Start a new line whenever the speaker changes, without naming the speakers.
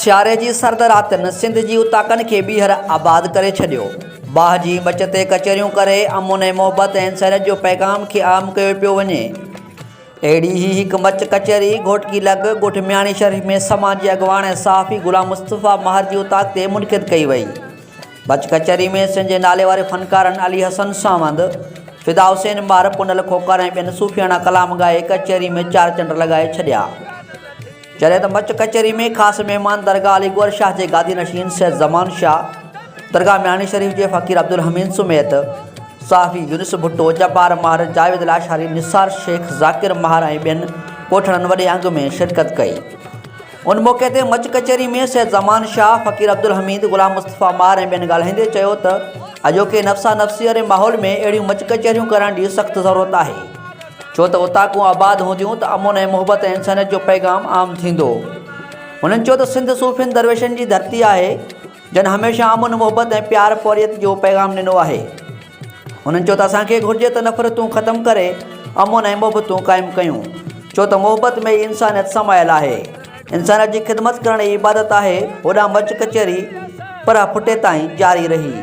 सियारे जी सर्द रातिनि सिंध जी उताकनि खे ॿीहर आबाद करे छॾियो। बाहि जी मच ते कचरियूं करे अमुन ऐं मोहबत ऐं इंसानियत जो पैगाम खे आम कयो पियो वञे। अहिड़ी ई हिकु मच कचहरी घोटकी लॻ ॻोठ मियाणी शरीफ़ में समाजी अॻवान ऐं साफ़ी ग़ुलाम मुस्तफ़ा महर जी उताक ते मुनक़िद कई वई। मच कचहरी में सिंध जे नाले वारे फ़नकारनि अली हसन सावंद, फिदा हुसैन मार, पुनल खोकर ऐं ॿियनि सूफ़ियाना कलाम ॻाए कचहरी में चार चंड लॻाए छॾिया। जॾहिं त मच कचहरी में ख़ासि महिमान दरगाह अली ॻोर शाह जे गादी नशीन सैद ज़मान शाह, दरगाह मियाणी शरीफ़ जे फ़क़ीर अब्दुल हमीद सुमेत, साफ़ी यूनिस भुट्टो, जब्बार महर, जावेद लाशारी, निसार शेख, ज़ाकिर महर ऐं ॿियनि कोठड़नि वॾे अंग में शिरकत कई। उन मौक़े ते मच कचहरी में सैद ज़मान शाह, फ़क़ीर अब्दुल हमीद, ग़ुलाम मुस्तफ़ा महर ऐं ॿियनि ॻाल्हाईंदे चयो त अॼोके नफ़्सा नफ़्सी वारे माहौल में अहिड़ियूं मच कचहरियूं करण जी सख़्तु ज़रूरत आहे, छो त उताकूं आबाद हूंदियूं त अमुन ऐं मोहबत ऐं इंसानियत जो पैगाम आम थींदो। हुननि चयो त सिंध सूफ़ियुनि दरवेशनि जी धरती आहे जन हमेशह अमुन मोहबत ऐं प्यार पौरियत जो पैगाम ॾिनो आहे। हुननि चयो त असांखे घुरिजे त नफ़रतूं ख़तमु करे अमुन ऐं मोहबतूं क़ाइमु कयूं, छो त मोहबत में ई इंसानियत समायल आहे। इंसानियत जी ख़िदमत करण जी इबादत आहे। होॾां मच कचहरी पर फुटे ताईं जारी रही।